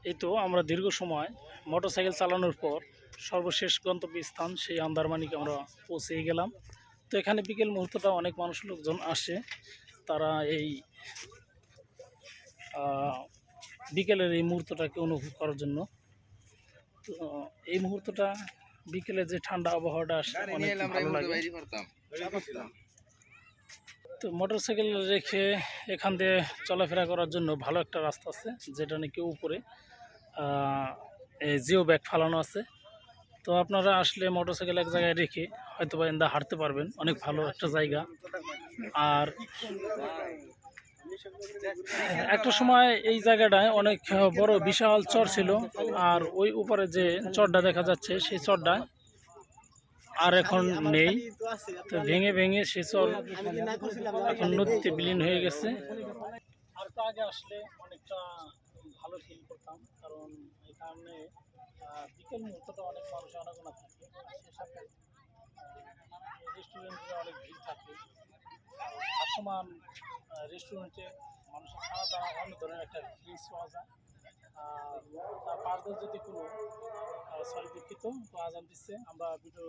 এই তো আমরা দীর্ঘ সময় মোটরসাইকেল চালানোর পর সর্বশেষ গন্তব্যস্থান সেই আন্দারমানিকে আমরা পৌঁছে গেলাম। তো এখানে বিকেল মুহূর্তটা অনেক মানুষ লোকজন আসে, তারা এই বিকেলের এই মুহূর্তটাকে অনুভব করার জন্য। তো এই মুহূর্তটা বিকেলে যে ঠান্ডা আবহাওয়াটা আসে অনেক ভালো লাগে। তো মোটরসাইকেল রেখে এখান দিয়ে চলাফেরা করার জন্য ভালো একটা রাস্তা আছে, যেটা নাকি উপরে জিও ব্যাগ ফালানো আছে। তো আপনারা আসলে মোটরসাইকেল এক জায়গায় রেখে হয়তো বা এন্দা হাঁটতে পারবেন, অনেক ভালো একটা জায়গা। আর একটা সময় এই জায়গাটায় অনেক বড় বিশাল চর ছিল, আর ওই উপরে যে চরটা দেখা যাচ্ছে সেই চরটা আর এখন নেই। তো ভেঙে ভেঙে সে চর এখন নদীতে বিলীন হয়ে গেছে। আর তো আগে আসলে অনেকটা ভালো ফিল করতাম, কারণ এখানে বিকেল মুহূর্তটা অনেক মানুষ আনাগোনা থাকে, সে সাথে রেস্টুরেন্টে অনেক ভিড় থাকে। ভাসমান রেস্টুরেন্টে মানুষের খাওয়া দাওয়া অনেক ধরনের একটা ফিলিংস পাওয়া যায়। তার পাশ দিয়ে যদি কোনো সরি দুঃখিত তো আজান দিচ্ছে, আমরা ভিডিও